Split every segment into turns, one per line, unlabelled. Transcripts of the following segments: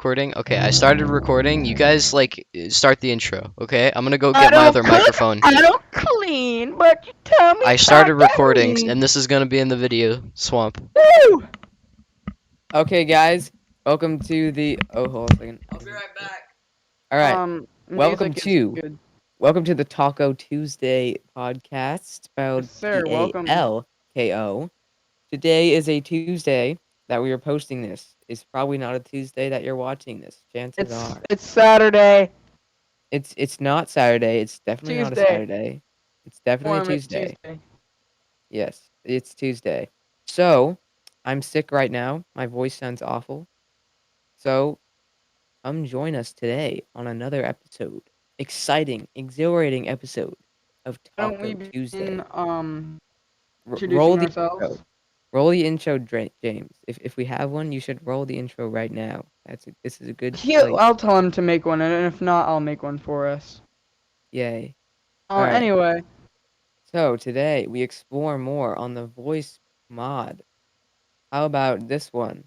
recording? Okay, I started recording. You guys like start the intro, okay? I'm gonna go
I
get my
don't
other
cook,
microphone.
I don't clean, but you tell me
I
about
started
that
recording,
ring.
and this is gonna be in the video, Swamp.
Woo!
Okay, guys, welcome to the. Oh, hold on a second.
I'll be right back.
All right, welcome
Music is
to
good.
welcome to the Talko Tuesday podcast, spelled
Yes, sir. Welcome.
Talko. Today is a Tuesday that we are posting this. It's probably not a Tuesday that you're watching this. Chances are.
It's Saturday.
It's not Saturday. It's definitely not a
Tuesday.
Saturday. It's definitely a
Form it's
Tuesday.
Tuesday.
Yes, it's Tuesday. So, I'm sick right now. My voice sounds awful. So, come join us today on another episode. Exciting, exhilarating episode of
Why don't we
Taco
begin
Tuesday.
introducing
Roll the
ourselves?
intro. Roll the intro, James. If we have one, you should roll the intro right now. This is a good place.
I'll tell him to make one, and if not, I'll make one for us.
Yay. All right.
Anyway,
So today we explore more on the voice mod. How about this one?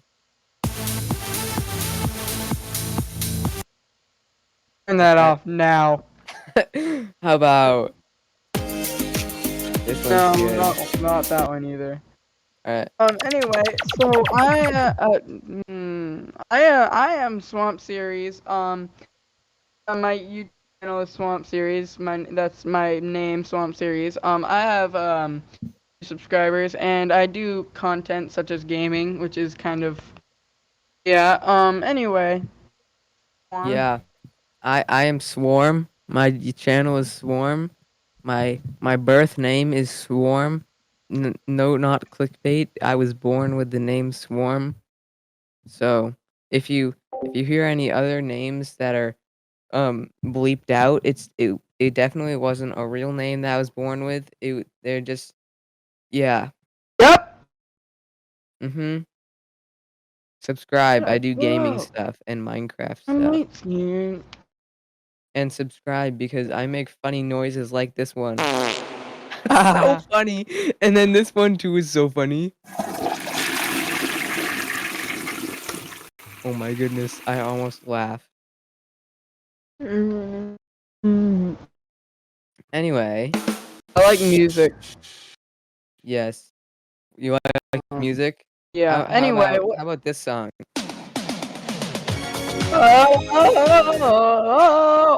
turn that
Okay.
off now.
How about this
No,
one's good?
not that one either.
Alright.
Anyway, so I am Swamp Series. My YouTube channel is Swamp Series. That's my name, Swamp Series. I have subscribers, and I do content such as gaming, which is kind of yeah. Anyway.
Yeah. I am Swarm. My channel is Swarm. My birth name is Swarm. No, not clickbait. I was born with the name Swarm. So if you hear any other names that are bleeped out, it definitely wasn't a real name that I was born with. They're just yeah.
Yep.
Mhm. Subscribe. I do gaming
Whoa.
stuff and Minecraft
I
stuff.
might sneeze.
And subscribe because I make funny noises like this one. It's so funny. And then this one too is so funny. Oh my goodness, I almost laughed. Anyway,
I like music.
yes. You like music?
Yeah. Anyway.
How about this song?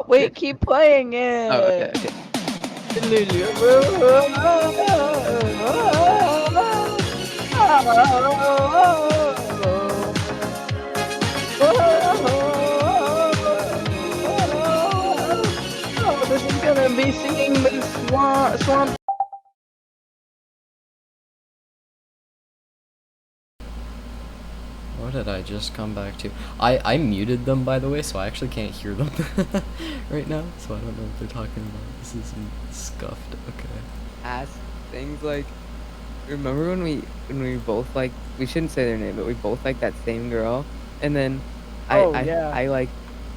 Wait, keep playing it.
Oh, okay, okay.
This is gonna be singing the swamp.
What did I just come back to? I muted them, by the way, so I actually can't hear them right now, so I don't know what they're talking about. This is scuffed. Okay.
Ask things like, remember when we both like, we shouldn't say their name, but we both like that same girl, and then
Yeah.
I like,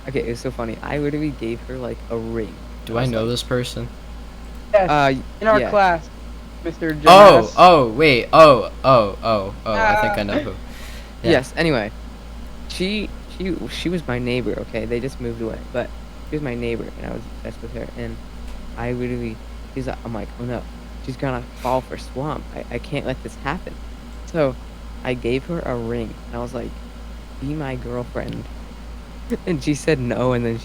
okay, it was so funny. I literally gave her like a ring.
Do I know this person?
Yes. In our
yeah.
class, Mr.
Oh,
Jonas.
wait. Oh. I think I know who. Yeah.
Yes. Anyway, she was my neighbor. Okay, they just moved away, but she was my neighbor, and I was obsessed with her. And I literally, I'm like, oh no, she's gonna fall for Swamp. I can't let this happen. So I gave her a ring, and I was like, be my girlfriend. And she said no, and then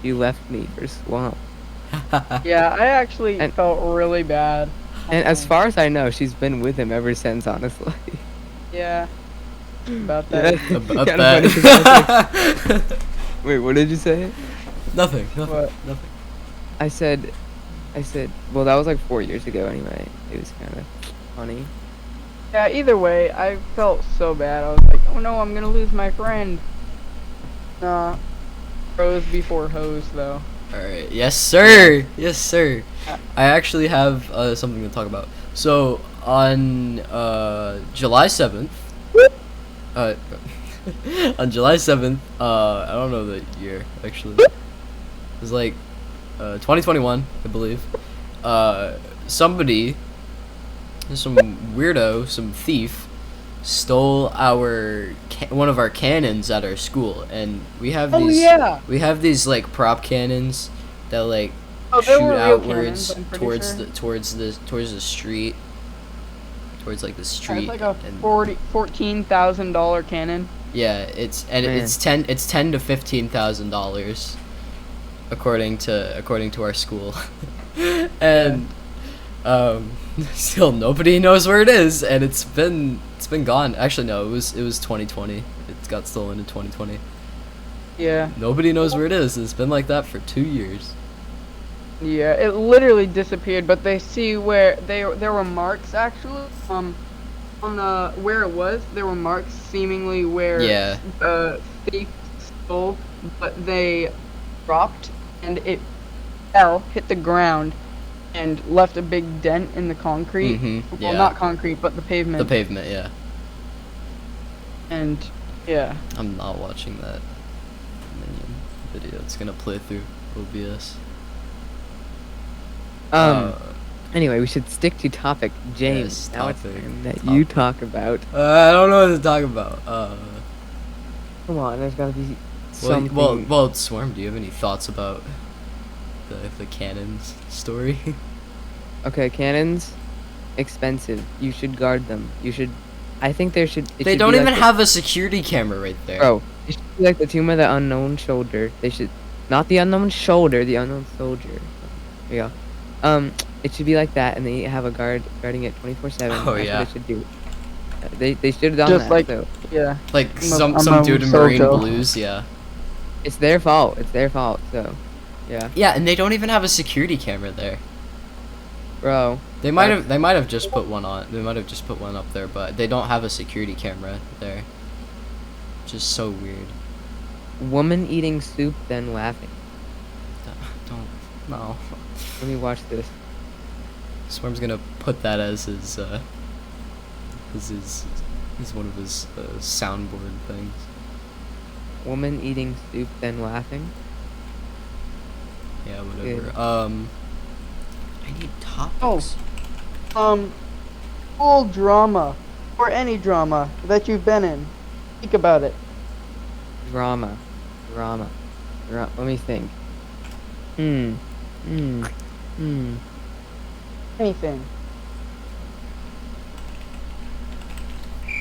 she left me for Swamp.
Yeah, I actually
And-
felt really bad.
And as far as I know, she's been with him ever since. Honestly.
Yeah. About that.
Yeah.
About
Kinda funny 'cause I was like-
that.
Wait, what did you say?
Nothing.
What?
Nothing.
I said, well, that was like 4 years ago anyway. It was kind of funny.
Yeah, either way, I felt so bad. I was like, oh no, I'm gonna lose my friend. Nah. Pros before hoes, though.
Alright, yes sir! Yes sir! I actually have something to talk about. So, on July 7th, on July 7th, I don't know the year actually. It was like 2021, I believe. Somebody, some weirdo, some thief, stole one of our cannons at our school, and we have
Oh
these
yeah.
we have these like prop cannons that like
Oh, they
shoot
were real cannons,
outwards
I'm pretty
towards
sure.
the street, towards like the
It's
street.
like a
and
$14,000 cannon.
yeah, it's
Man.
it's ten to $15,000 according to our school. And still nobody knows where it is, and it's been gone. Actually no, it was 2020. It got stolen in 2020.
Yeah.
Nobody knows where it is. It's been like that for 2 years.
Yeah, it literally disappeared, but they see where there were marks actually on the where it was. There were marks seemingly where
Yeah.
thief stole, but they dropped and it fell, hit the ground, and left a big dent in the concrete.
Mhm,
Well,
yeah.
not concrete, but the pavement.
The pavement, yeah.
And yeah.
I'm not watching that Minion video. It's gonna play through OBS.
Anyway, we should stick to topic. James,
Yes,
now it's
topic.
time that you talk about.
I don't know what to talk about.
Come on, there's gotta be something.
Well, Swarm, do you have any thoughts about the cannons story?
Okay, cannons, expensive. You should guard them. You should. I think there should.
They don't even have a security camera right there.
Bro, it should be like the Tomb of the Unknown Shoulder. They should, not the Unknown Shoulder, the Unknown Soldier. There you go. It should be like that, and they have a guard guarding it 24/7.
Oh,
That's
yeah.
what they should do. They should have done
Just
that.
like-
so.
Yeah.
Like
I'm
some
a
dude in Marine
Sojo.
Blues, yeah.
It's their fault. It's their fault. So, yeah,
Yeah, and they don't even have a security camera there.
bro.
They might have just put one on. They might have just put one up there, but they don't have a security camera there. Just so weird.
Woman eating soup, then laughing.
Don't. No.
Let me watch this.
Swarm's gonna put that as his one of his soundboard things.
Woman eating soup, then laughing.
Yeah, whatever.
Good.
I need topics.
Full drama or any drama that you've been in. Think about it.
Drama. Let me think.
Anything.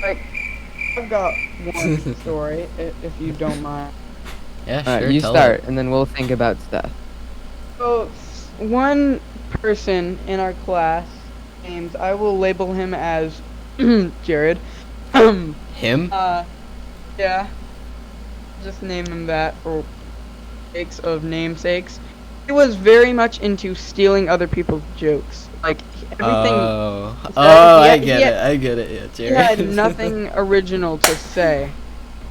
Like, I've got one story, if you don't mind.
Yeah,
Alright,
sure.
you
tell
start,
it.
and then we'll think about stuff.
So, one person in our class, James, I will label him as Jared.
Him?
Yeah. Just name him that for sakes of namesakes. He was very much into stealing other people's jokes. Like, everything.
Oh,
he
I
had-
get
he
it.
had-
I get it. Yeah,
He
Jared.
had nothing original to say.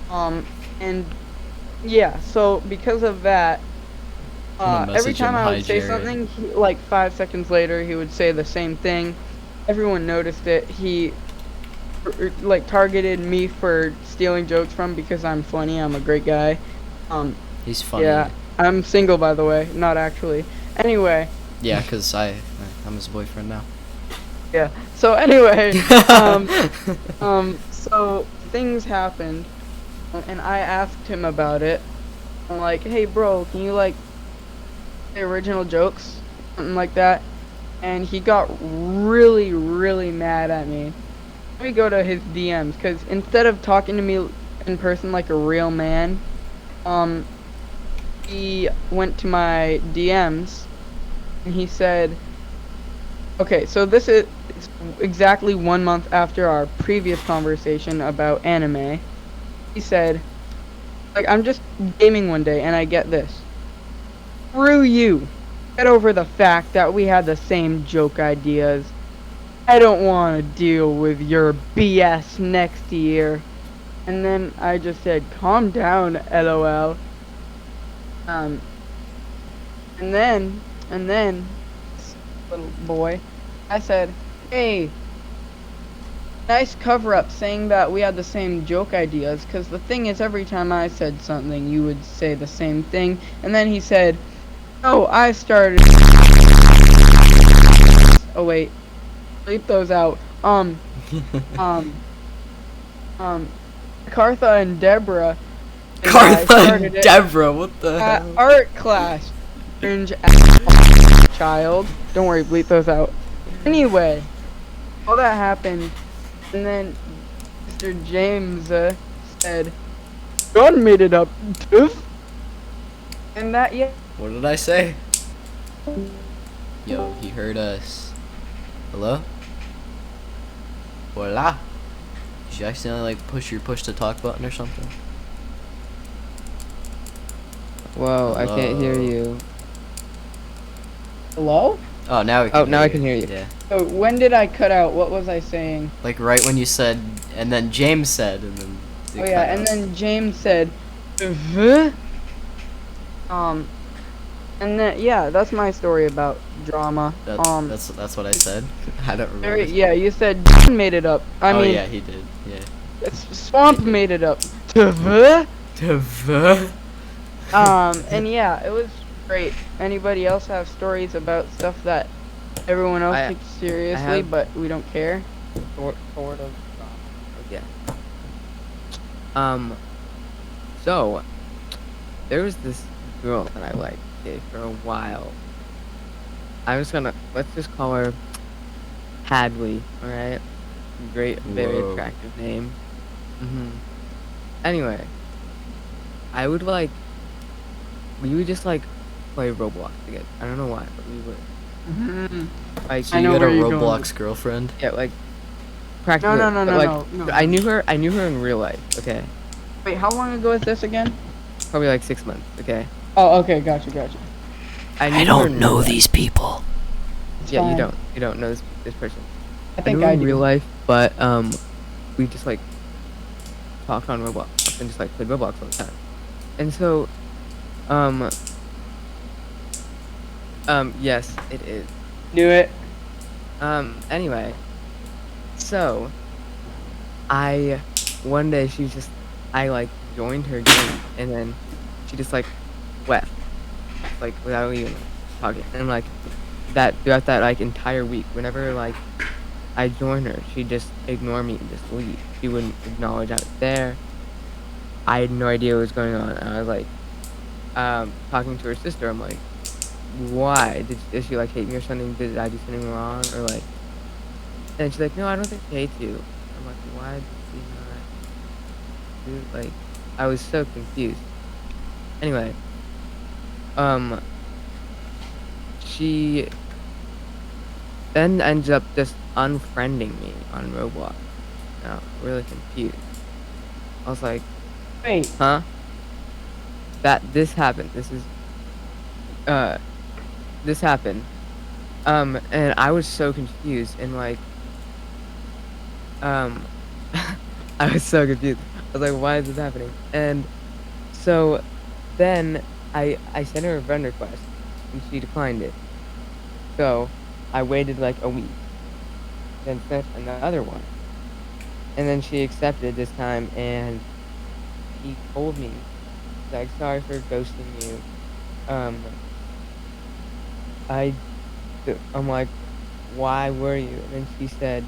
And yeah, so because of that,
I'm gonna
every
message
time
him,
I
"Hi,
would say
Jared."
something, like 5 seconds later, he would say the same thing. Everyone noticed it. He like targeted me for stealing jokes from because I'm funny. I'm a great guy.
He's funny.
Yeah, I'm single, by the way. Not actually. Anyway.
Yeah, cause I'm his boyfriend now.
Yeah. So anyway, so things happened, and I asked him about it. I'm like, hey, bro, can you like say original jokes, something like that? And he got really, really mad at me. Let me go to his DMs, because instead of talking to me in person like a real man, he went to my DMs, and he said, okay, so this is exactly 1 month after our previous conversation about anime. He said, like, I'm just gaming one day, and I get this. Screw you. Get over the fact that we had the same joke ideas. I don't want to deal with your BS next year. And then I just said, calm down, LOL. And then, this little boy, I said, hey, nice cover-up saying that we had the same joke ideas, because the thing is, every time I said something, you would say the same thing. And then he said, oh, I started... Oh, wait. Bleep those out. um, Cartha and Deborah. And I
Cartha
started
and
it
Deborah, what the
at
hell?
art class. Cringe child. Don't worry, bleep those out. Anyway, all that happened, and then Mr. James said, "John made it up, Tiff." And that, yeah.
What did I say? Yo, he heard us. Hello? Voila. Did you accidentally like push your push to talk button or something?
Whoa, I can't hear
Hello?
you.
Hello?
Oh, now we can
Oh,
hear
now I
you.
can hear you.
Yeah.
So when did I cut out? What was I saying?
Like right when you said, and then James said, and then it
Oh yeah,
cut
and
out.
then James said, "V?" And then yeah, that's my story about drama.
That's what I said. I don't remember.
Yeah, you said John made it up. I
Oh
mean,
yeah, he did. Yeah.
it's Swamp
I did.
made it up. V?
Tv.
And yeah, it was great. Anybody else have stories about stuff that everyone else
I-
takes seriously,
have-
but we don't care?
Sort of. Yeah. So there was this girl that I liked, okay, for a while. Let's just call her Hadley, alright? Great, very
Whoa.
attractive name. Anyway, we would just like play Roblox together. I don't know why, but we would. Like,
So
I
you
know
had a
where you're going.
Roblox girlfriend?
yeah, like practically.
No,
but, like,
no.
I knew her in real life, okay?
Wait, how long ago is this again?
Probably like 6 months, okay?
Oh, okay, gotcha.
I knew her in real life.
these people.
It's
Yeah,
fine.
you don't know this person.
I think
knew her
I
in
do.
real life, but we just like talked on Roblox and just like played Roblox all the time. And so, yes, it is.
Knew it.
Anyway, so one day I like joined her game, and then she just like left, like without even talking. And like throughout that like entire week, whenever like I joined her, she'd just ignore me and just leave. She wouldn't acknowledge I was there. I had no idea what was going on. And I was like, talking to her sister. I'm like, why? Did she like hate me or something? Did I do something wrong? Or like, and she's like, no, I don't think she hates you. I'm like, why did she not? Dude, like, I was so confused. Anyway, she then ends up just unfriending me on Roblox. Now, really confused. I was like,
Wait,
huh? This happened. This happened. And I was so confused and like, I was so confused. I was like, why is this happening? And so then I sent her a friend request and she declined it. So I waited like a week, then sent another one. And then she accepted this time and she told me, like, sorry for ghosting you. I'm like, why were you? And then she said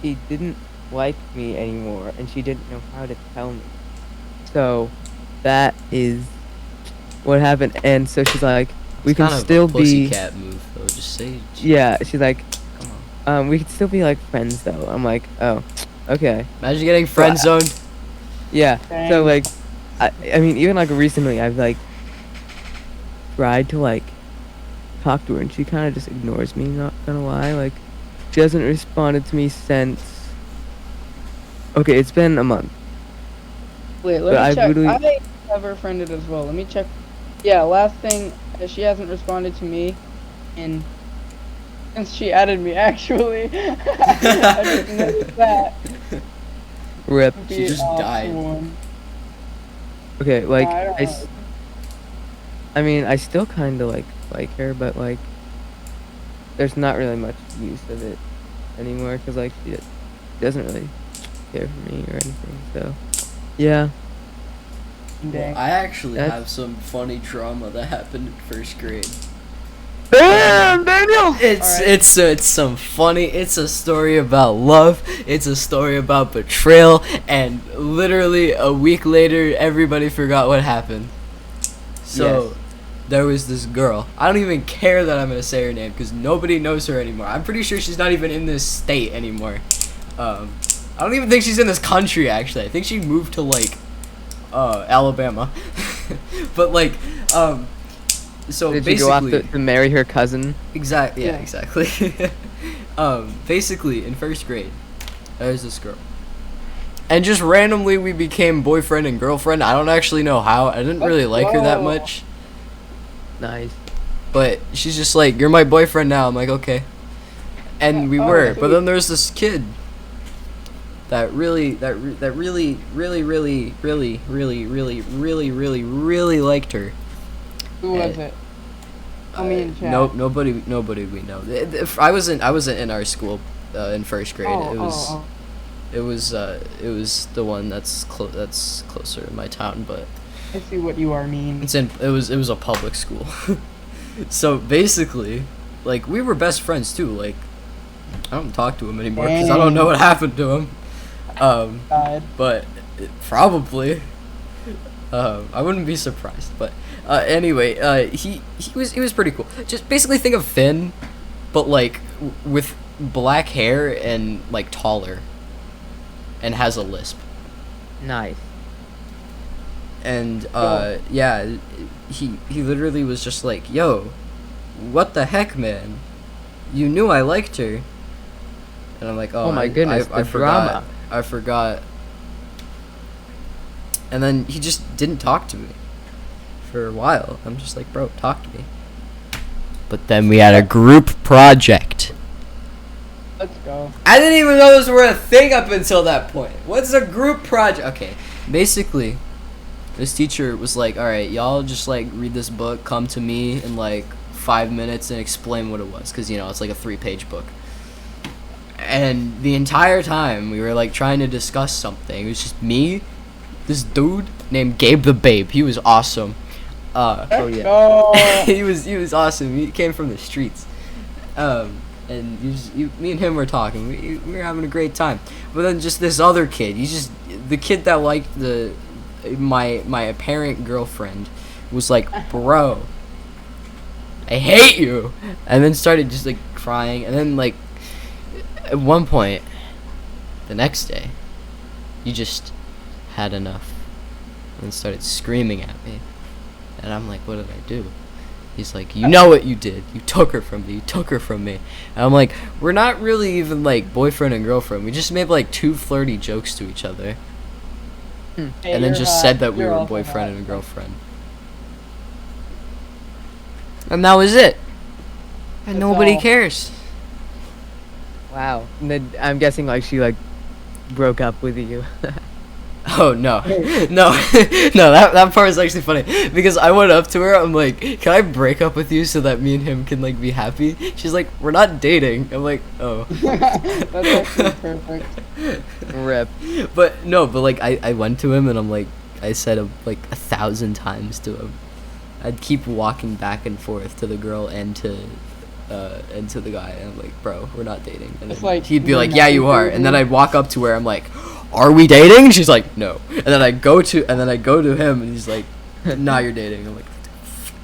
she didn't like me anymore and she didn't know how to tell me. So that is what happened. And so she's like, we can still be
pussycat move though. Just say.
yeah, she's like,
Come on.
we can still be like friends though. I'm like, oh, okay.
Imagine getting friend zoned.
Yeah.
Dang.
So like, I mean, even like recently, I've like tried to like talk to her, and she kind of just ignores me. Not gonna lie, like she hasn't responded to me since. Okay, it's been a month.
wait,
But
let me check.
literally-
I have her friended as well. Let me check. Yeah, last thing, she hasn't responded to me since she added me, actually. I didn't notice that.
Rip.
Would
She
be
just
an
died.
awesome one.
Okay, like
I don't know.
I mean, I still kind of like her, but like, there's not really much use of it anymore because like she doesn't really care for me or anything. So, yeah.
Dang.
I actually
That's-
have some funny drama that happened in first grade.
Damn, Daniel.
It's some funny. It's a story about love. It's a story about betrayal. And literally a week later, everybody forgot what happened. So.
Yes.
There was this girl. I don't even care that I'm gonna say her name because nobody knows her anymore. I'm pretty sure she's not even in this state anymore. I don't even think she's in this country actually. I think she moved to like Alabama. But like so
Did
basically
you go out to marry her cousin?
exactly
Yeah.
exactly. Basically in first grade there's this girl. And just randomly we became boyfriend and girlfriend. I don't actually know how. I didn't really like her that much.
Nice.
But she's just like, you're my boyfriend now. I'm like, okay. And we were. But then there's this kid that really liked her.
Who was it? I mean, chat.
Nope, nobody we know. I wasn't in our school in first grade. It was the one that's closer to my town, but
I see what you are mean.
it was a public school. So basically, like we were best friends too. Like I don't talk to him anymore because I don't know what happened to him. But probably, I wouldn't be surprised. But anyway, he was pretty cool. Just basically think of Finn, but like with black hair and like taller, and has a lisp.
Nice.
And yeah, he literally was just like, yo, what the heck, man, you knew I liked her. And I'm like, oh
my goodness,
I
the
forgot.
drama.
I forgot. And then he just didn't talk to me for a while. I'm just like, bro, talk to me. But then we had a group project.
Let's go.
I didn't even know those were a thing up until that point. What's a group project? Okay, basically, this teacher was like, alright, y'all just like read this book, come to me in like 5 minutes and explain what it was. Because, you know, it's like a 3-page book. And the entire time we were like trying to discuss something. It was just me, this dude named Gabe the Babe. He was awesome.
Let's go.
he was awesome. He came from the streets. And me and him were talking. We were having a great time. But then just this other kid, the kid that liked my apparent girlfriend was like, bro, I hate you. And then started just like crying. And then like at one point, the next day, you just had enough and started screaming at me. And I'm like, what did I do? He's like, you know what you did. You took her from me. You took her from me. And I'm like, we're not really even like boyfriend and girlfriend. We just made like 2 flirty jokes to each other.
Hey,
And then just said that we
You're
were
also
boyfriend
hot.
and girlfriend. And that was it. And
That's
nobody
all.
cares.
Wow. And then I'm guessing like she like broke up with you.
Oh no, no, that part is actually funny because I went up to her. I'm like, "Can I break up with you so that me and him can like be happy?" She's like, "We're not dating." I'm like, "Oh."
That's actually perfect.
Rip.
But no, but like I went to him and I'm like, I said like 1,000 times to him. I'd keep walking back and forth to the girl and to the guy, and I'm like, "Bro, we're not dating." And
It's
then
like,
he'd be
you're
like,
not
"Yeah, you are." And then
dating?
I'd walk up to her. I'm like, "Are we dating?" And she's like, "No." And then I go to him and he's like, "Nah, you're dating." I'm like,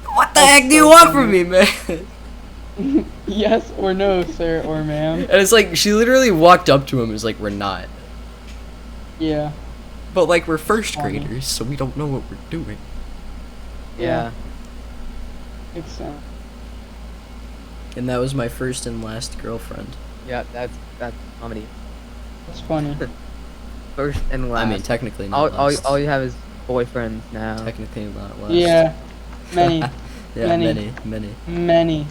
"What the heck do you want from me, man?"
Yes or no, sir or ma'am.
And it's like she literally walked up to him and was like, "We're not."
Yeah.
But like we're first
Funny.
graders, so we don't know what we're doing.
Yeah.
Makes sense.
And that was my first and last girlfriend.
Yeah, that's comedy.
That's funny.
First and last.
I mean, technically not
all
last.
you have is boyfriends now.
Technically not last.
Yeah. Many.
Yeah,
many.
many.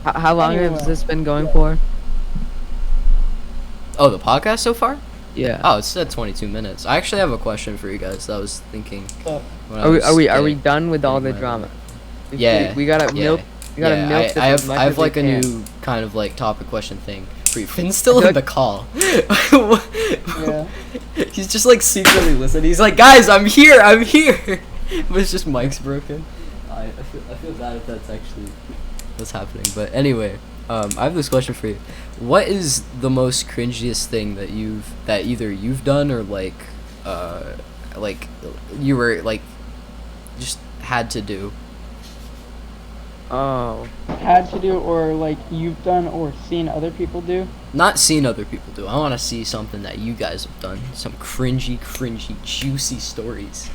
How long
Anyway.
has this been going for?
Oh, the podcast so far?
Yeah.
Oh, it's at 22 minutes. I actually have a question for you guys that I was thinking.
Oh.
when I
Are we
was
done with all
getting
the
my-
drama?
Yeah.
We gotta
yeah.
milk. We gotta
Yeah,
milk this
I
as
have
much
I have
as we
like a
can.
new kind of like topic question thing for you. Finn's still
feel
in the
like-
call.
Yeah.
He's just like secretly listening. He's like, guys, I'm here. But it's just mic's broken. I feel that if that's actually what's happening. But anyway, I have this question for you. What is the most cringiest thing that either you've done or like you were like just had to do?
Oh.
Had to do, or like you've done or seen other people do?
Not seen other people do. I want to see something that you guys have done. Some cringy, juicy stories.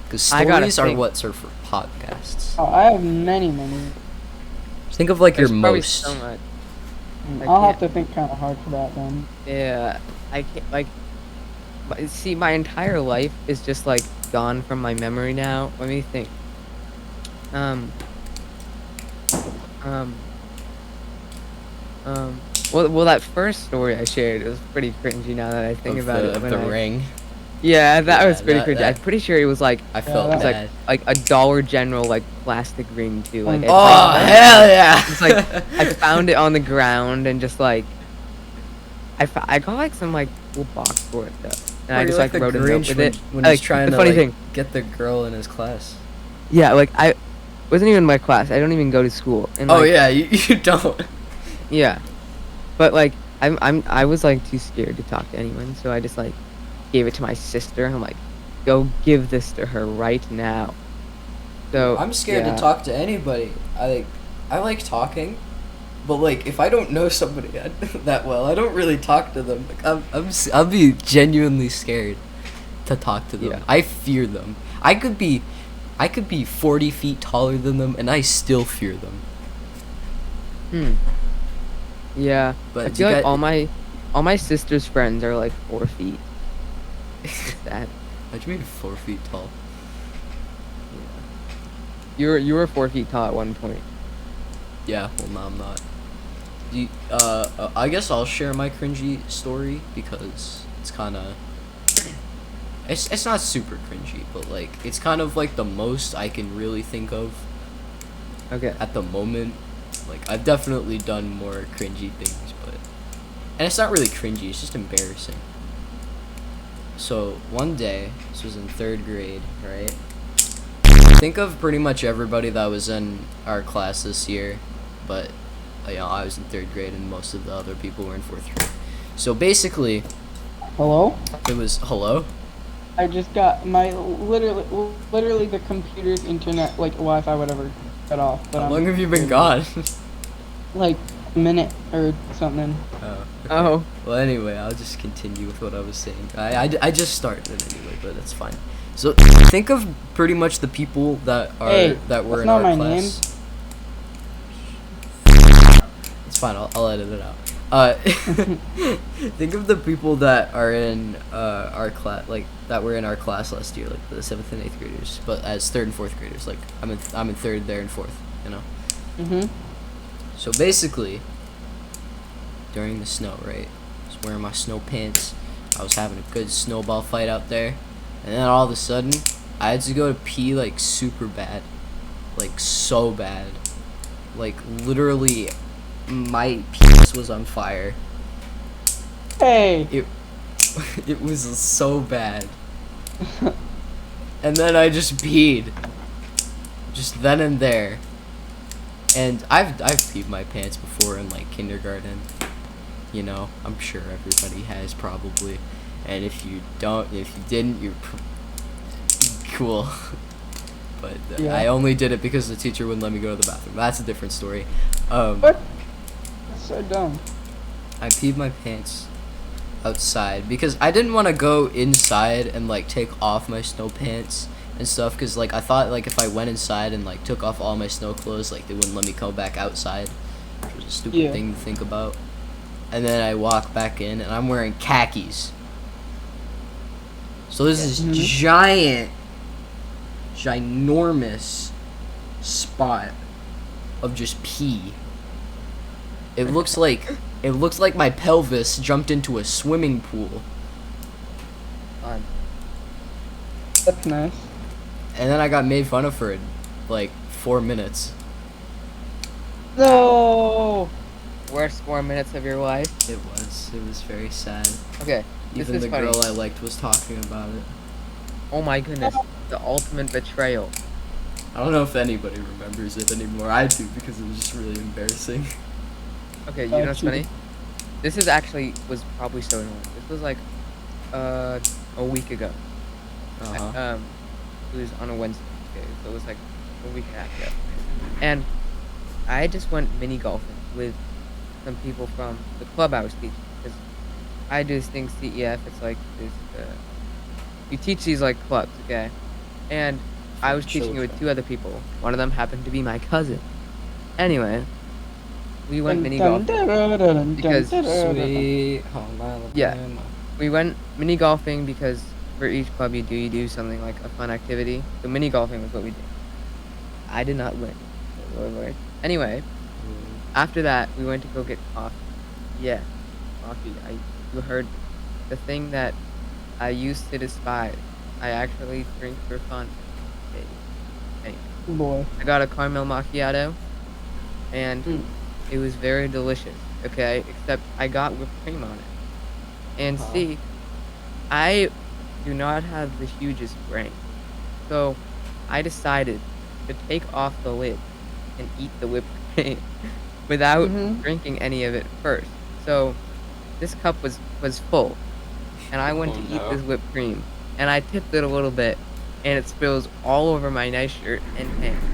Because
I gotta
stories are
think.
what's are for podcasts.
Oh, I have many.
Think of like
There's
your
probably
most.
so much. I
I'll have
can't-
to think kind of hard for that then.
Yeah, I can't like. But see, my entire life is just like gone from my memory now. Let me think. Um. Well, that first story I shared was pretty cringy. Now that I think
Of
about
the,
it,
of
when
the
I-
ring.
Yeah, that
Yeah,
was pretty
that-
cringy.
that-
I'm pretty sure it was like
I felt
that's
bad.
like a Dollar General like plastic ring too. Like,
Oh
I
hell yeah!
It's like I found it on the ground and just like I got like some like cool box for it though, and I just like
the
wrote a note
Grinch
with
when,
it.
when
Like,
he's trying
the
to
funny
like,
thing,
get the girl in his class.
yeah, like I wasn't even in my class. I don't even go to school. And
Oh
like,
yeah, you don't.
yeah, but like I was like too scared to talk to anyone, so I just like gave it to my sister. I'm like, go give this to her right now. So
I'm scared
yeah.
to talk to anybody. I like talking, but like if I don't know somebody that well, I don't really talk to them. Like I'll be genuinely scared to talk to them.
Yeah.
I fear them. I could be 40 feet taller than them, and I still fear them.
Yeah,
But
I
you
feel like
got-
all my sister's friends are like 4 feet. It's that.
What do you mean 4 feet tall?
You were 4 feet tall at one point.
Yeah, well, no, I'm not. I guess I'll share my cringy story because it's kind of. It's not super cringy, but like it's kind of like the most I can really think of
Okay.
at the moment. Like I've definitely done more cringy things, but and it's not really cringy. It's just embarrassing. So one day, this was in 3rd grade, right? Think of pretty much everybody that was in our class this year, but you know, I was in 3rd grade and most of the other people were in 4th grade. So basically,
Hello?
it was hello.
I just got my literally the computer's internet, like Wi-Fi, whatever, cut off. But
How
I'm
long have you been gone?
like a minute or something.
Oh.
Oh.
Well, anyway, I'll just continue with what I was saying. I just started it anyway, but that's fine. So think of pretty much the people that are
Hey,
that were
that's
in
not
our
my
class. It's fine. I'll edit it out. Think of the people that are in our class, like that were in our class last year, like the 7th and 8th graders, but as 3rd and 4th graders. Like I'm in 3rd, they're in 4th. You know.
Mhm.
So basically, during the snow, right? I was wearing my snow pants. I was having a good snowball fight out there. And then all of a sudden, I had to go to pee like super bad. Like so bad. Like literally, my penis was on fire.
Hey.
It was so bad. And then I just peed. Just then and there. And I've peed my pants before in like kindergarten. You know, I'm sure everybody has probably. And if you didn't, you're cool. But
Yeah.
I only did it because the teacher wouldn't let me go to the bathroom. That's a different story.
What? That's so dumb.
I peed my pants outside because I didn't want to go inside and like take off my snow pants and stuff because like I thought like if I went inside and like took off all my snow clothes like they wouldn't let me come back outside, which was a stupid
Yeah.
thing to think about. And then I walk back in and I'm wearing khakis. So there's this ginormous spot of just pee. It looks like my pelvis jumped into a swimming pool.
That's nice.
And then I got made fun of for like 4 minutes.
No.
Worst 4 minutes of your life.
It was very sad.
Okay. This
Even
is
the
funny.
girl I liked was talking about it.
Oh my goodness. The ultimate betrayal.
I don't know if anybody remembers it anymore. I do because it was just really embarrassing.
Okay, you know what's funny? This is actually was probably so annoying. This was like a week ago.
Uh-huh.
It was on a Wednesday. Okay, so it was like a week and a half ago. And I just went mini golfing with some people from the club I was teaching because I do this thing CEF. It's like this. You teach these like clubs, okay? And I was teaching it with 2 other people. One of them happened to be my cousin. Anyway, we went mini golfing because
Sweet home
yeah,
Alabama.
we went mini golfing because for each club you do something like a fun activity. So mini golfing was what we did. I did not win. Oh, Lord, Lord. Anyway, after that we went to go get coffee. Yeah, coffee. You heard the thing that I used to despise. I actually drink for fun. Anyway,
Boy.
I got a caramel macchiato, and it was very delicious. Okay, except I got whipped cream on it. And see, I do not have the hugest brain, so I decided to take off the lid and eat the whipped cream without drinking any of it first. So this cup was full, and I went to eat this whipped cream, and I tipped it a little bit, and it spills all over my nice shirt and pants.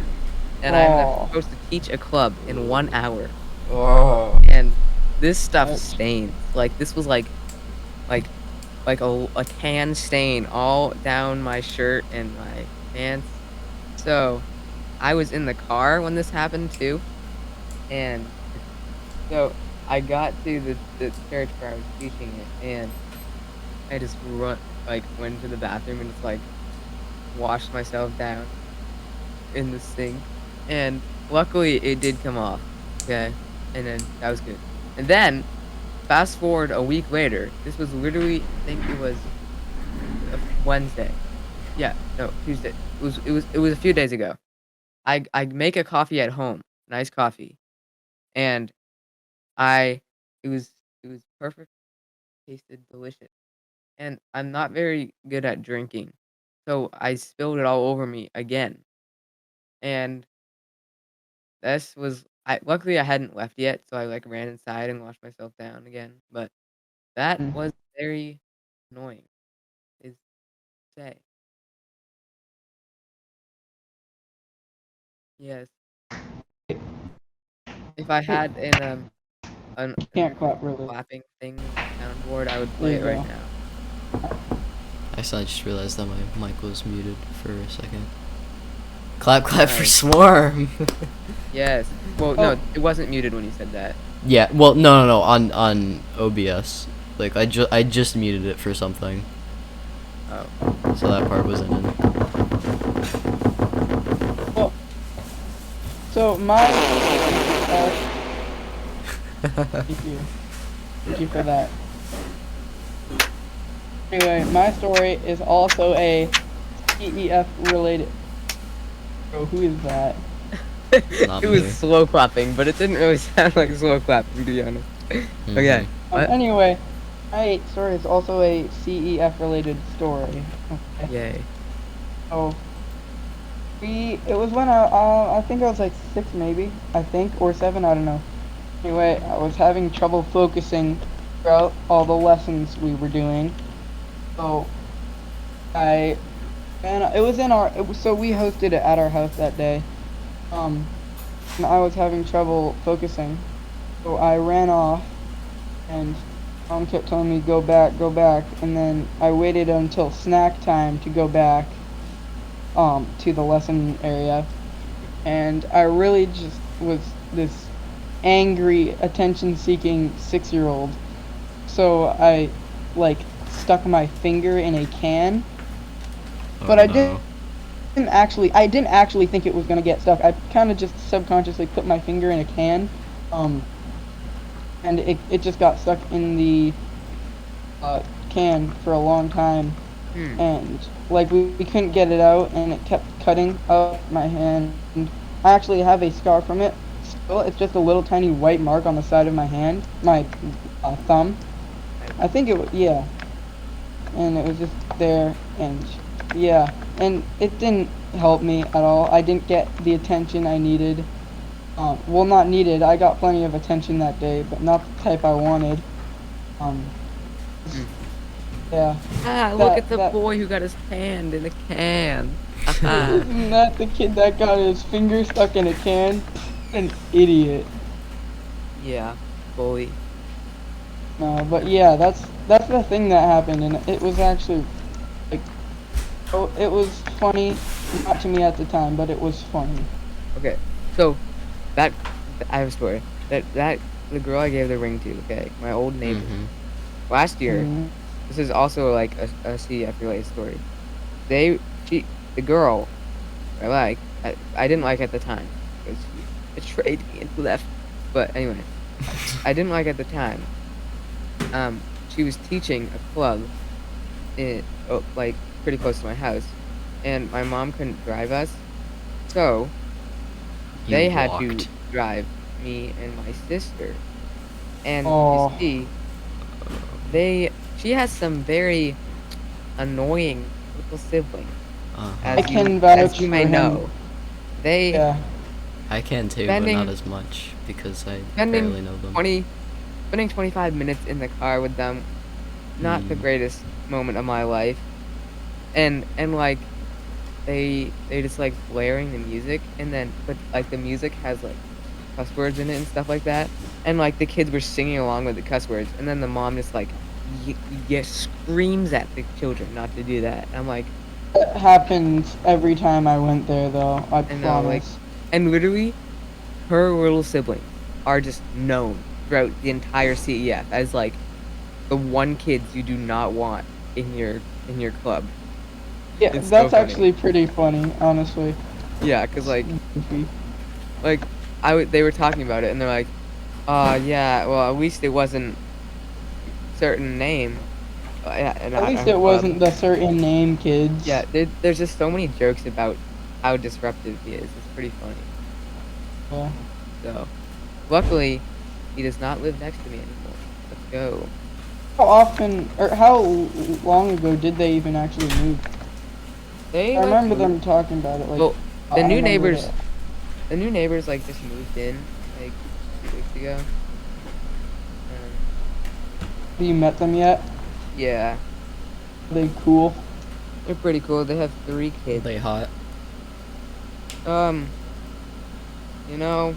And I'm supposed to teach a club in 1 hour,
Oh.
and this stuff stains. Like this was like a can stain all down my shirt and my pants. So I was in the car when this happened too, and so I got to the church where I was teaching it, and I just went to the bathroom and just like washed myself down in the sink, and luckily it did come off. Okay, and then that was good. And then fast forward a week later, this was literally I think it was a Wednesday. Yeah, no, Tuesday. It was a few days ago. I make a coffee at home, nice coffee, and I it was it was perfect, tasted delicious. And I'm not very good at drinking, so I spilled it all over me again. And this was I luckily I hadn't left yet, so I like ran inside and washed myself down again. But that was very annoying, is to say. Yes. If I had an
Can't clap really.
clapping thing soundboard, I would
There
play
you
it right
go.
now.
I just realized that my mic was muted for a second. Clap, clap for
Nice.
Swarm.
Yes. Well, no, it wasn't muted when you said that.
Yeah. Well, no. On OBS, like I just muted it for something,
Oh.
so that part wasn't in.
Well, so my thank you for that. Anyway, my story is also a CEF related. So who is that?
Not
It was
me.
slow clapping, but it didn't really sound like slow clapping, to be honest. Okay. What?
Anyway, my story is also a CEF related story. Okay.
Yay.
So it was when I think I was like 6 maybe, I think, or 7, I don't know. Anyway, I was having trouble focusing throughout all the lessons we were doing. So it was so we hosted it at our house that day. And I was having trouble focusing. So I ran off, and Mom kept telling me go back, and then I waited until snack time to go back to the lesson area, and I really just was this angry, attention-seeking 6-year-old. So I like stuck my finger in a can, but I didn't actually think it was gonna get stuck. I kind of just subconsciously put my finger in a can, and it just got stuck in the can for a long time, and like we couldn't get it out, and it kept cutting up my hand. I actually have a scar from it still. It's just a little tiny white mark on the side of my hand, my thumb. I think it was, yeah, and it was just there, and yeah, and it didn't help me at all. I didn't get the attention I needed. Well, not needed. I got plenty of attention that day, but not the type I wanted. Um, yeah.
Ah, look at the boy who got his hand in a can.
Isn't that the kid that got his finger stuck in a can? An idiot.
Yeah, bully.
No, but yeah, that's the thing that happened, and it was actually like, oh, it was funny, not to me at the time, but it was funny.
Okay, so that I have a story. That the girl I gave the ring to. Okay, my old neighbor. Last year, this is also like a CF related story. The girl I didn't like at the time because she betrayed me and left. But anyway, I didn't like at the time. She was teaching a club like pretty close to my house, and my mom couldn't drive us, so they had to drive me and my sister. And you see, she has some very annoying little siblings. As you may know.
I can too, but not as much because I barely know them.
Spending 25 minutes in the car with them, not the greatest moment of my life. And like they just like blaring the music, and then but like the music has like cuss words in it and stuff like that, and like the kids were singing along with the cuss words, and then the mom just like screams at the children not to do that. And I'm like,
it happens every time I went there, though. I promise.
And literally, her little siblings are just known throughout the entire CEF as like the one kids you do not want in your club.
Yeah, it's that's actually pretty funny, honestly.
Yeah, cause like they were talking about it, and they're like, yeah, well, at least it wasn't certain name.
At least it wasn't the certain name, kids.
Yeah, there's just so many jokes about how disruptive he is. It's pretty funny.
Yeah.
So, luckily, he does not live next to me anymore. Let's go.
How often, or how long ago did they even actually move? I remember them talking about it. Like,
well, the new neighbors like just moved in like 2 weeks ago.
Have you met them yet?
Yeah.
Are they cool?
They're pretty cool. They have 3 kids.
Are they hot?
You know,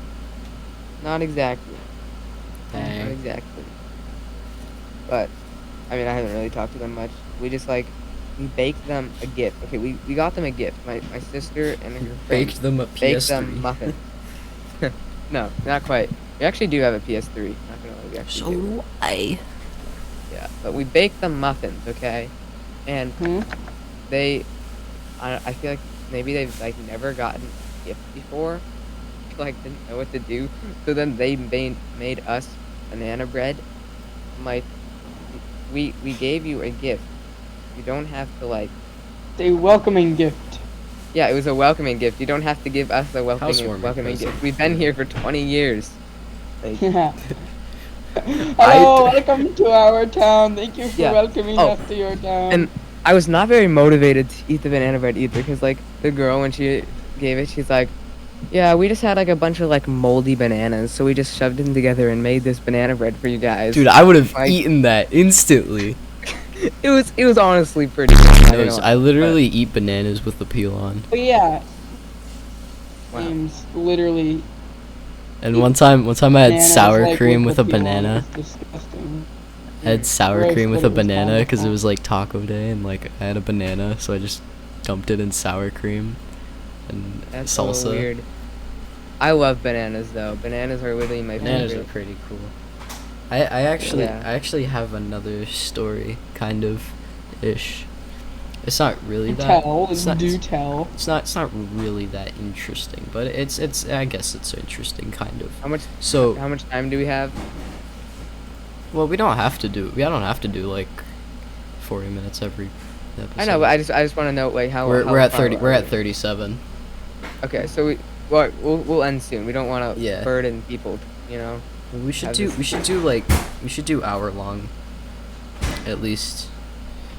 not exactly.
Dang.
Not exactly. But, I mean, I haven't really talked to them much. We just like, we baked them a gift. Okay, we got them a gift. My sister and her friend
baked them a PS3.
Baked them muffins. No, not quite. We actually do have a PS3. Not gonna lie, we actually do.
So I.
Yeah, but we baked them muffins, okay? And I feel like maybe they've like never gotten a gift before. Like didn't know what to do. So then they made us banana bread. I'm like, we gave you a gift. You don't have to like.
A welcoming gift.
Yeah, it was a welcoming gift. You don't have to give us a welcoming gift. We've been here for 20 years. Like,
yeah. Hello, welcome to our town. Thank you for welcoming us to your town.
And I was not very motivated to eat the banana bread either, because like the girl, when she gave it, she's like, yeah, we just had like a bunch of like moldy bananas, so we just shoved them together and made this banana bread for you guys.
Dude, I would have eaten that instantly.
It was honestly pretty good.
I literally eat bananas with the peel on.
But yeah. James literally.
And one time I had sour cream with a banana.
Disgusting.
I had sour cream with a banana because it was like taco day, and like I had a banana, so I just dumped it in sour cream and salsa.
So weird. I love bananas though. Bananas are literally my favorite.
Bananas are pretty cool. I actually have another story, kind of, ish. It's not really that.
Tell.
It's not really that interesting, but it's I guess it's interesting, kind of.
How much time do we have?
Well, we don't have to do like 40 minutes every episode.
I know, but I just want to know like how
we're at 30. We're at 37.
Okay, so we'll end soon. We don't want to burden people, you know.
We should do hour long, at least.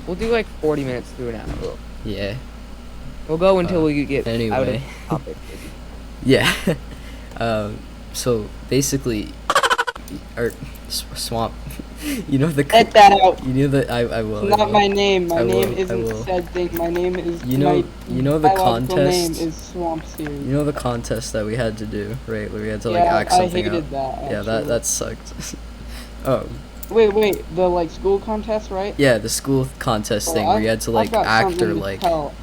We'll do like 40 minutes to an hour.
Yeah.
We'll go until we get out
anyway.
of topic.
Yeah. So basically, or swamp. You know the.
Get that out.
You know that I will.
It's
I
not
will.
my name. My
I
name
will, I
isn't
will.
said thing. My name is.
You know the
biological
contest.
name is Swamp Series.
You know the contest that we had to do, right? Where we had to like
Yeah,
act something
I hated
out.
that.
Yeah,
Actually.
that sucked.
Wait, the like school contest, right?
Yeah, the school contest thing where you had to
I've
like
got
act or
something to
like.
tell.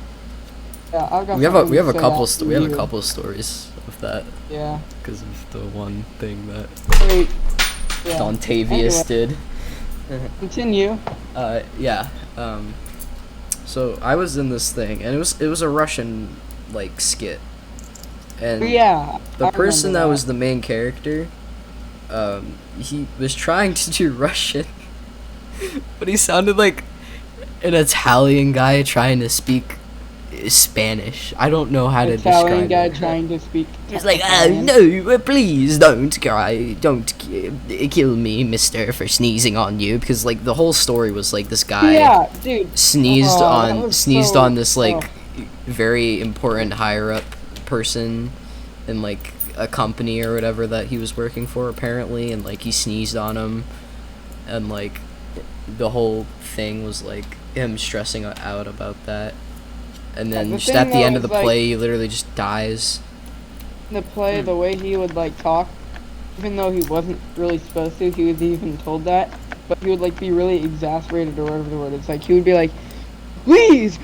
Yeah, I've got
We have
something to
a
say
couple
after
we have a
you.
couple stories of that
Yeah.
because of the one thing that
Wait. Yeah.
Dontavius did.
Continue.
Yeah. So I was in this thing, and it was a Russian like skit, and
Yeah.
the
I
person
remember
that was the main character, he was trying to do Russian, but he sounded like an Italian guy trying to speak Spanish. I don't know how to
Italian
describe
guy
it.
trying to speak.
He's like,
Italian.
no, please don't cry, don't kill me, mister, for sneezing on you, because like the whole story was like this guy
Yeah, dude.
sneezed
that was
sneezed
so-
on this like
oh.
very important higher up person in like a company or whatever that he was working for apparently, and like he sneezed on him, and like the whole thing was like him stressing out about that, and then
the
just
thing,
at the
though,
end of the
is, like,
play he literally just dies.
In the play, the way he would like talk, even though he wasn't really supposed to, he was even told that, but he would like be really exasperated or whatever the word is. Like he would be like, please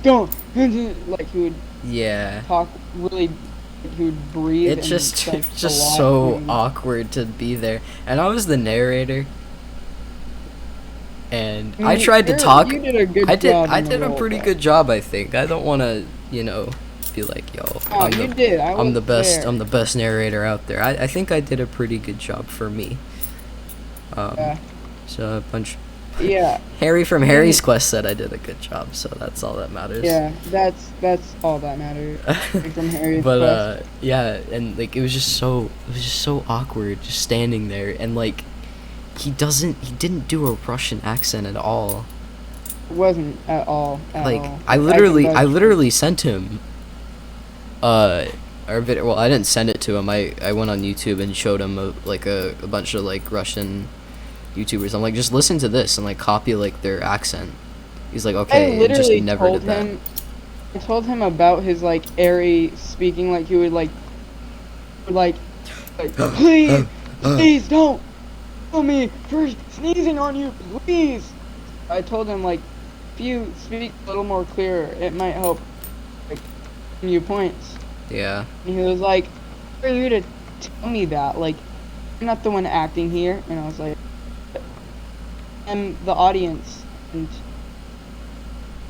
don't, like he would
Yeah.
talk really, like, he would breathe.
It's
and,
just
like,
it's
a
just
lot
so
and-
awkward to be there. And I was the narrator. And I
mean,
tried to
you're-
talk.
You did a good
I
job.
did
in the
a
role,
pretty
though.
good job, I think. I don't want to, be like, yo,
Oh, you did.
I'm the best.
There.
I'm the best narrator out there. I think I did a pretty good job for me.
Yeah.
So a bunch.
Yeah.
Harry from Harry's Quest said I did a good job, so that's all that matters.
Yeah. That's all that matters. From Harry's
But
Quest.
yeah, and like it was just so awkward just standing there, and like he didn't do a Russian accent at all.
It wasn't at all.
Like
all.
I
can
literally sent him our video. Well, I didn't send it to him. I went on YouTube and showed him a bunch of like Russian YouTubers. I'm like, just listen to this and like copy like their accent. He's like, okay,
I
and
literally
just never
told
did that.
him. I told him about his like airy speaking. Like he would like please don't kill me for sneezing on you, please. I told him like, if you speak a little more clear, it might help. Like, give you points.
Yeah.
And he was like, "Who are you to tell me that? Like, you're not the one acting here." And I was like, "I'm the audience." And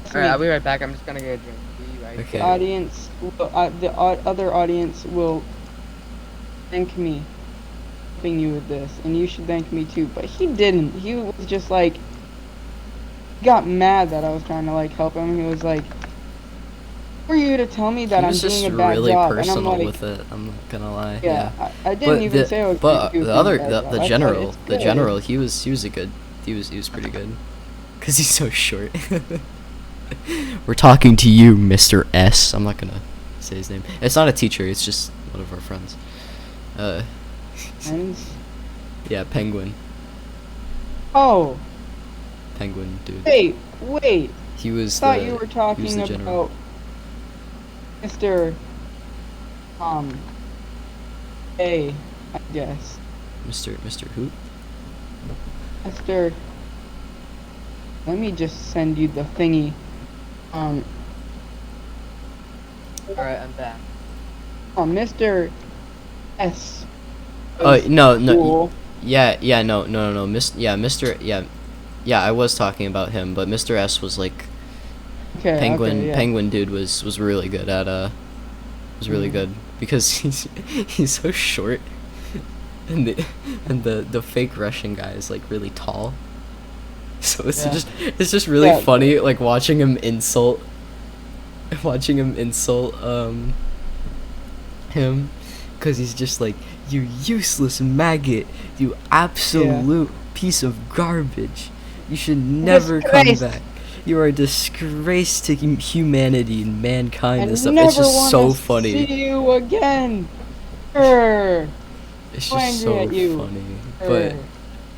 Alright, I'll be right back. I'm just gonna get a drink. Be right
Okay.
the audience, other audience will thank me for helping you with this, and you should thank me too. But he didn't. He was just like, he got mad that I was trying to like help him. He was like, "Who are you to tell me that
He
I'm
was just
doing a bad
really
job?" And I'm
personal
like,
with it. I'm not gonna lie.
yeah, I didn't even say I was
but
doing
the
a
other
bad job. I
the
said,
general
"It's
the
good."
general he was a good he was pretty good, cause he's so short. We're talking to you, Mr. S. I'm not gonna say his name. It's not a teacher. It's just one of our friends.
Friends?
Yeah, Penguin
Oh,
dude.
wait.
He was.
I thought
the,
you were
he was
talking
the general.
about Mr. A, I guess.
Mr. Who?
Mr. Let me just send you the thingy.
Alright, I'm back.
Mr. S.
No.
Cool.
Yeah, no. Mr. I was talking about him, but Mr. S was like
Okay,
Penguin.
okay, yeah.
Penguin dude was really good at was really good because he's so short, and the fake Russian guy is like really tall. So it's
Yeah.
just really
Yeah.
funny like watching him insult him, because he's just like, you useless maggot, you absolute piece of garbage, you should never come
Disgrace.
back, You are a disgrace to humanity and mankind
And
and stuff.
never
It's just
wanna
so funny.
see you again. Grr.
It's
so
just
angry
so
at you.
funny.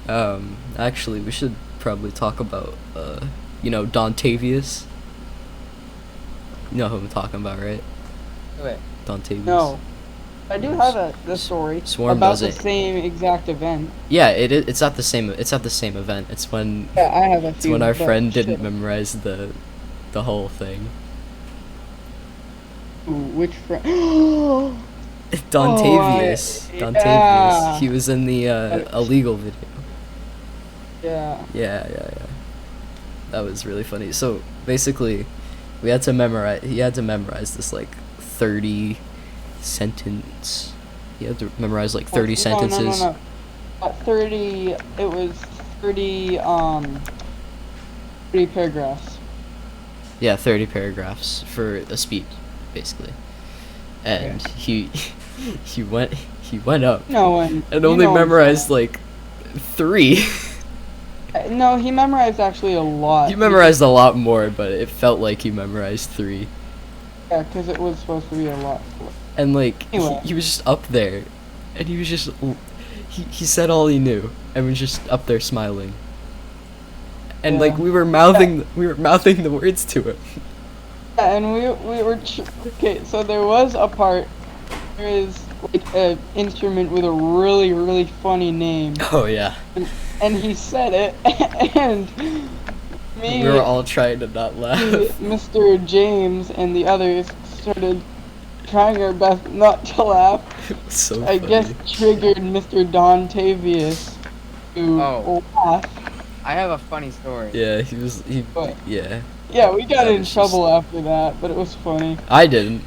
But actually, we should probably talk about Dontavius. You know who I'm talking about, right?
Wait.
Dontavius.
No. I do have the story
Swarm
about
does
the
it.
same exact event.
Yeah, it's at the same. It's at the same event. It's when.
Yeah, I have a
It's
few.
when our
but
friend didn't
shit.
memorize the whole thing.
Ooh, which friend?
Dontavius.
Oh,
Dontavius.
yeah.
He was in the illegal video.
Yeah.
Yeah. That was really funny. So basically, we had to memorize. He had to memorize this like 30 sentence. He had to memorize like 30 sentences.
No. 30. It was 30. 30 paragraphs.
Yeah, 30 paragraphs for a speech, basically. And he went up
No,
and only memorized like 3.
No, he memorized actually a lot.
He memorized a lot more, but it felt like he memorized 3.
Yeah, because it was supposed to be a lot.
And like
Anyway.
he was just up there, and he was just he said all he knew, and was just up there smiling. And like
Yeah.
we were mouthing the words to him.
Yeah, and we were okay. So there was a part. There is like an instrument with a really really funny name,
Oh yeah.
and he said it, and me,
We were all trying to not laugh.
Mr. James, and the others started trying our best not to laugh.
It was so
I
funny.
guess triggered Mr. Dontavius to
Oh.
laugh.
I have a funny story.
Yeah,
What?
yeah.
Yeah, we got
That
in
was
trouble after that, but it was funny.
I didn't.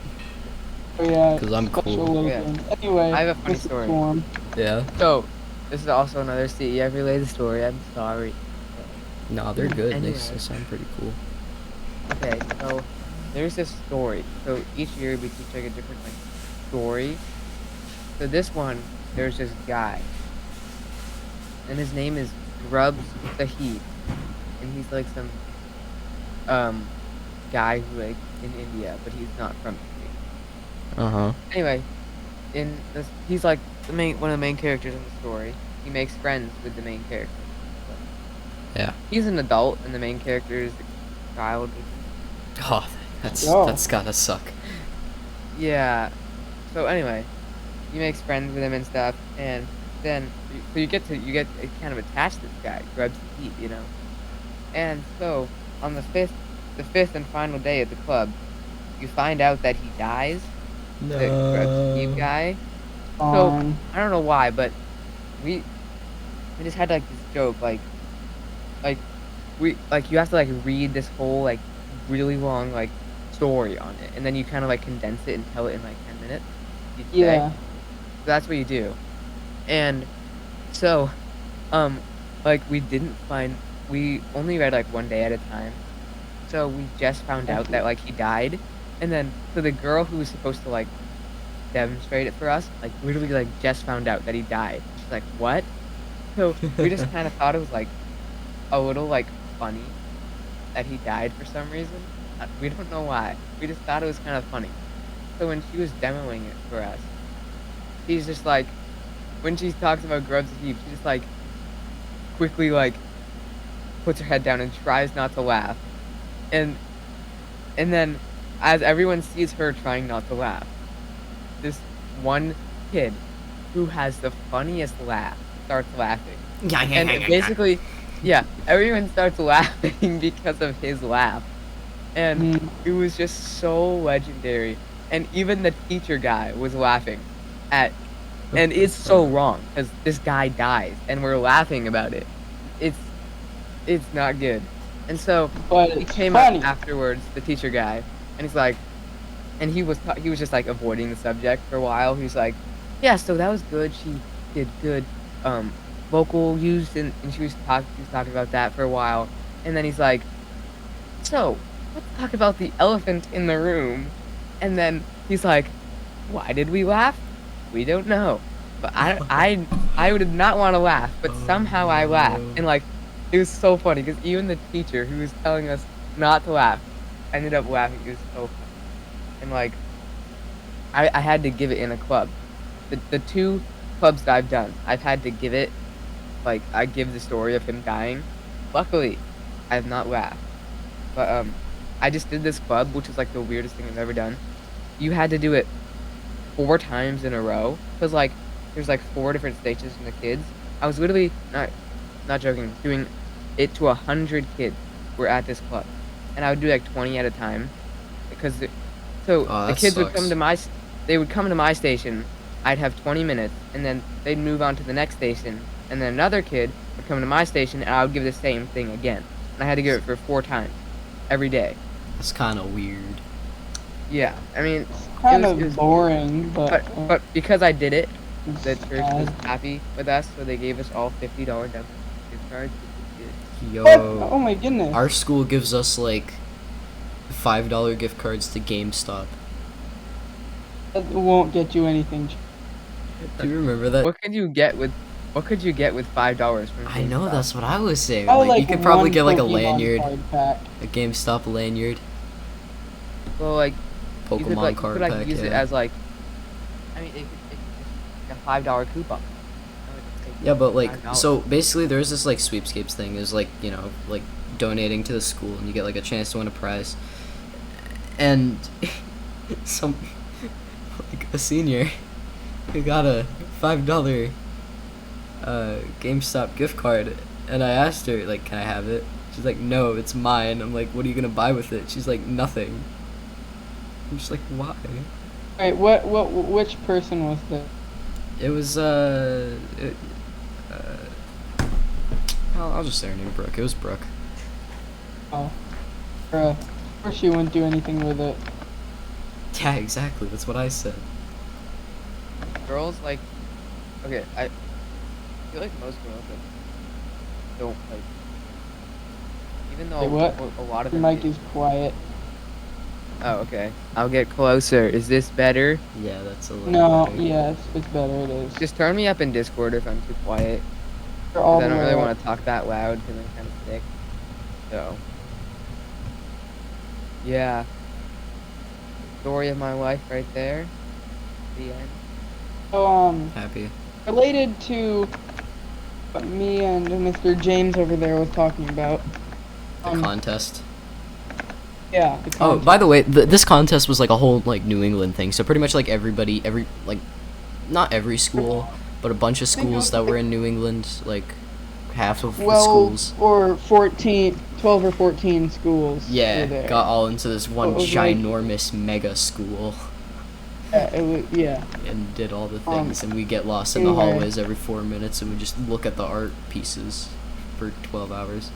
Oh yeah,
'Cause I'm
special
cool.
little
Yeah.
thing. Anyway,
I have a funny
Mr.
story.
Swarm.
Yeah.
So, this is also another CEF related story. I'm sorry.
No, they're good.
Anyway.
They sound pretty cool.
Okay, so there's this story. So each year we teach like a different like story. So this one, there's this guy, and his name is Grubs the Heat, and he's like some guy who like in India, but he's not from India.
Uh-huh.
Anyway, in this, he's like one of the main characters in the story. He makes friends with the main character.
Yeah.
He's an adult, and the main character is a child.
Oh, that's
Oh.
gotta suck.
Yeah. So anyway, he makes friends with him and stuff, and then so you get kind of attached to this guy, Grubs the Heat, you know. And so on the fifth and final day of the club, you find out that he dies. The Grubs the Heat guy. So I don't know why, but we just had like this joke, like we you have to like read this whole like really long like story on it, and then you kind of like condense it and tell it in like 10 minutes each day.
Yeah.
So that's what you do. And so like we only read like one day at a time. So we just found out that like he died, and then so the girl who was supposed to like demonstrate it for us like literally like just found out that he died. She's like, what? So we just kind of thought it was like a little like funny that he died for some reason. We don't know why. We just thought it was kind of funny. So when she was demoing it for us, she's just like, when she talks about Grubs the Heap, she just like quickly like puts her head down and tries not to laugh, and then as everyone sees her trying not to laugh, this one kid who has the funniest laugh starts laughing. And basically, yeah, everyone starts laughing because of his laugh. And it was just so legendary. And even the teacher guy was laughing at, and it's so wrong because this guy dies and we're laughing about it. It's not good. And so
But
he
it's
came
funny.
up afterwards, the teacher guy, and he's like, and he was just like avoiding the subject for a while. He's like, yeah, so that was good. She did good vocal use, and she was talking about that for a while. And then he's like, so let's talk about the elephant in the room. And then he's like, why did we laugh? We don't know. But I would not want to laugh, but somehow I laughed. And like, it was so funny because even the teacher who was telling us not to laugh. I ended up laughing. It was so funny. And like, I had to give it in a club. The two clubs that I've done, I've had to give it, like, I give the story of him dying. Luckily, I have not laughed. But I just did this club, which is like the weirdest thing I've ever done. You had to do it 4 times in a row, cause like there's like 4 different stations from the kids. I was literally not joking, doing it to 100 kids were at this club, and I would do like 20 at a time, because so
Oh,
the
that
kids would
sucks.
they would come to my station. I'd have 20 minutes, and then they'd move on to the next station, and then another kid would come to my station, and I would give the same thing again, and I had to give it for 4 times every day.
It's kind of weird.
Yeah, I mean,
Kind
it
of
was
boring, but
but because I did it,
it's
the church was
sad.
happy with us, so they gave us all $50 gift cards. Which
Yo,
What? Oh my goodness.
our school gives us like $5 gift cards to GameStop.
That won't get you anything.
Do you remember
is
that?
good. What could you get with $5 from
I know,
GameStop?
that's what I was saying.
Oh,
Like, you could probably
one
get like a
Pokemon
lanyard,
card pack.
a GameStop lanyard,
Well, like
Pokemon card
you could, like,
pack.
use it
Yeah.
as like, I mean, it could just like a $5 coupon. I would just take
Yeah, but like,
$5.
so basically, there's this like sweepstakes thing. There's like, you know, like donating to the school, and you get like a chance to win a prize. And some like a senior who got a $5 GameStop gift card, and I asked her like, "Can I have it?" She's like, "No, it's mine." I'm like, "What are you gonna buy with it?" She's like, "Nothing." I'm just like, "Why?"
Wait, which person was this?
It was I'll just say her name, Brooke. It was Brooke.
Oh, of course she wouldn't do anything with it.
Yeah, exactly. That's what I said.
Girls like, okay, I feel like most girls like don't like, even though
Wait, what?
a lot of
Your
them
mic
do.
is quiet.
Oh, okay. I'll get closer. Is this better?
Yeah, that's a little
No,
better.
yes, it's better. It is.
Just turn me up in Discord if I'm too quiet.
You're all
'Cause I
the
don't
way
really
up.
want to talk that loud because I'm kind of sick. So, yeah. Story of my life right there. The end.
So,
Happy.
related to what me and Mr. James over there was talking about.
The contest.
Yeah. The
Oh,
contest.
by the way, this contest was like a whole like New England thing. So pretty much like everybody, like, not every school, but a bunch of
think it
schools
was
that were
like-
in New England, like half of the
12
schools.
or 12 or 14 schools. were
Yeah,
there.
got all into this one
it was like-
ginormous mega school
Yeah, it was, yeah.
and did all the things. And we get lost in the
anyway.
hallways every 4 minutes, and we just look at the art pieces for 12 hours.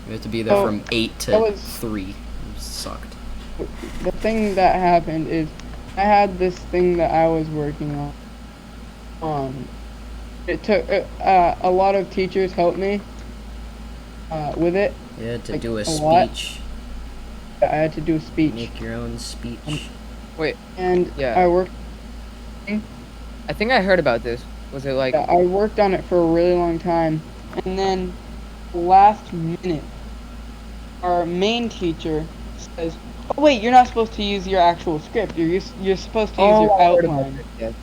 We have to be there
Oh,
from 8 to
that was-
3. It sucked.
The thing that happened is I had this thing that I was working on. It took a lot of teachers helped me with it.
Yeah, to
Like,
do a
a lot.
speech,
I had to do a speech,
make your own speech.
Wait,
and
Yeah.
I worked.
I think I heard about this. Was it like,
Yeah, I worked on it for a really long time, and then last minute, our main teacher says, "Oh wait, you're not supposed to use your actual script. You're supposed to use your
I heard about
outline."
this, yes.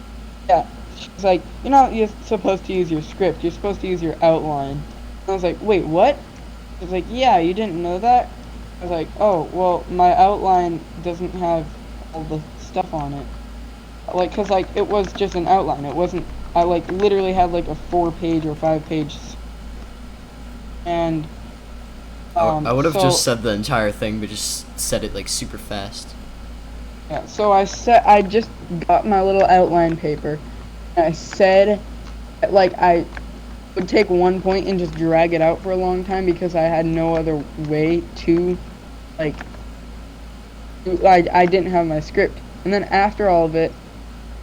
Yeah, she's like, you're supposed to use your script. You're supposed to use your outline." And I was like, "Wait, what?" She's like, "Yeah, you didn't know that?" I was like, "Oh, well, my outline doesn't have all the stuff on it. Like, cause like it was just an outline. It wasn't. I like literally had like a 4-page or 5-page. And
I would have
so-
just said the entire thing, but just said it like super fast.
Yeah, so I just got my little outline paper. And I said, like, I would take one point and just drag it out for a long time because I had no other way to, like, I didn't have my script. And then after all of it,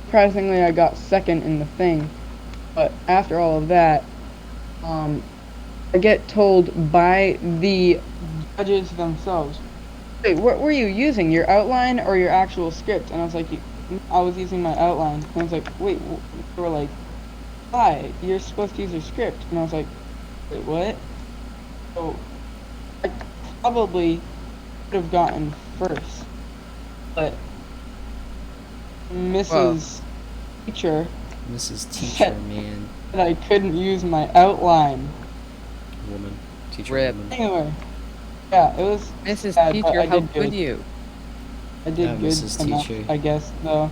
surprisingly, I got second in the thing. But after all of that, I get told by the judges themselves, "Wait, what were you using? Your outline or your actual script?" And I was like, "I was using my outline." And I was like, "Wait," they were like, "Why? You're supposed to use your script." And I was like, "Wait, what?" So I probably could have gotten first, but
Well,
Mrs. Teacher
Mrs. Teacher,
said
man.
that I couldn't use my outline.
Woman. Teacher,
Rip.
woman.
Anyway, yeah, it was
Mrs.
sad, but
Teacher,
I
how
did
could
good.
you?
I
Yeah,
did good
Mrs.
enough,
Teacher.
I guess, though.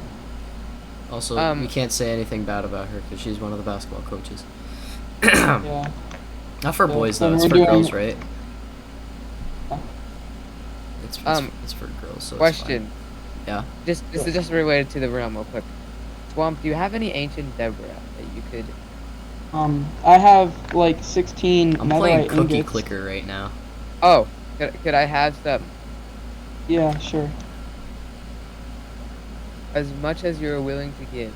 Also, we can't say anything bad about her because she's one of the basketball coaches.
Yeah.
Not for
Yeah,
boys
and
though. It's
we're
for
doing-
girls, right?
Yeah.
It's for girls. So
Question.
It's fine.
This is just related to the realm real quick. Swamp, do you have any ancient Deborah that you could...
I have like 16
I'm playing
netherite
Cookie
ingots.
Clicker right now.
Oh, could I have some?
Yeah, sure.
As much as you're willing to give.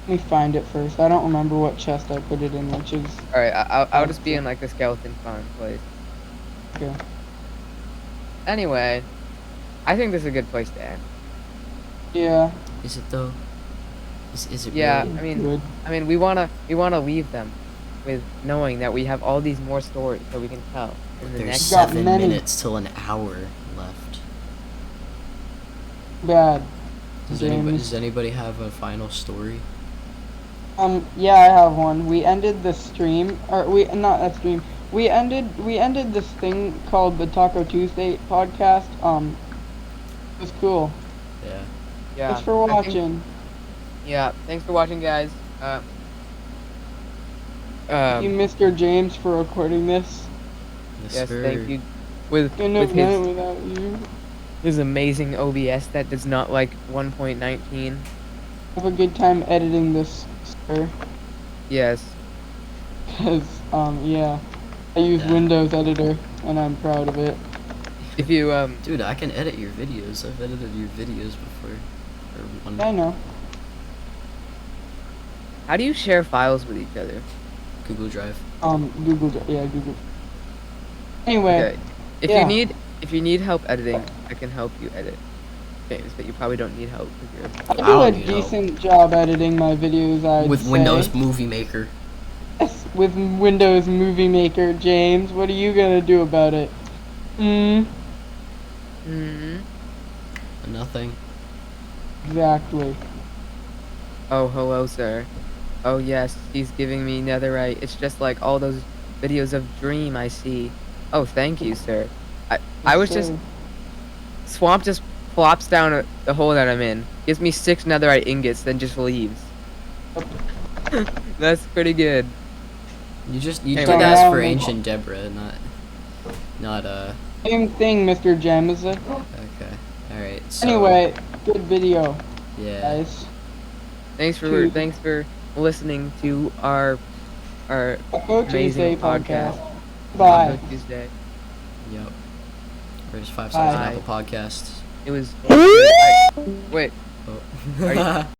Let me find it first. I don't remember what chest I put it in, which is
Alright, I'll just be in like the skeleton farm place.
okay.
Anyway, I think this is a good place to end.
Yeah.
Is it though? Is it
Yeah,
really?
Good.
I mean, we wanna leave them with knowing that we have all these more stories that we can tell in the
There's
next.
got
7
many.
minutes till an hour left.
Bad.
Does
James.
anybody have a final story?
Yeah, I have one. We ended the stream, or not that stream. We ended this thing called the Taco Tuesday podcast. It was cool.
Yeah.
Yeah.
Thanks for
I think-
watching.
Yeah. Thanks for watching, guys.
Thank you, Mr. James, for recording this.
Yes,
sir.
thank you. With
Couldn't have done it
his
without you.
amazing OBS that does not like 1.19.
Have a good time editing this, sir.
Yes.
Cause yeah, I use
Yeah.
Windows Editor, and I'm proud of it.
If you
Dude, I can edit your videos. I've edited your videos before. Or one.
I know.
how do you share files with each other?
Google Drive.
Google. Anyway,
Okay. If
yeah.
you need help editing, I can help you edit. James, but you probably don't need help with your.
I do
don't
a
need help.
decent job editing my videos. I'd
With
say.
Windows Movie Maker.
Yes, with Windows Movie Maker, James. What are you gonna do about it?
Nothing.
Exactly.
Oh, hello, sir. Oh yes, he's giving me netherite. It's just like all those videos of Dream I see. Oh, thank you, sir. I was just Swamp just plops down the hole that I'm in, gives me 6 netherite ingots, then just leaves. That's pretty good.
You
Anyway.
did ask for
Yeah.
Ancient Deborah, not
Same thing, Mr. James.
Okay. All right. So,
Anyway, good video,
Yeah.
guys.
Thanks for
Two.
listening to our
Taco
amazing
Tuesday podcast.
podcast.
Bye.
Taco Tuesday.
Yep. Where's 5 stars on
Bye.
Apple Podcasts?
It was. Wait.
Oh.
Are you-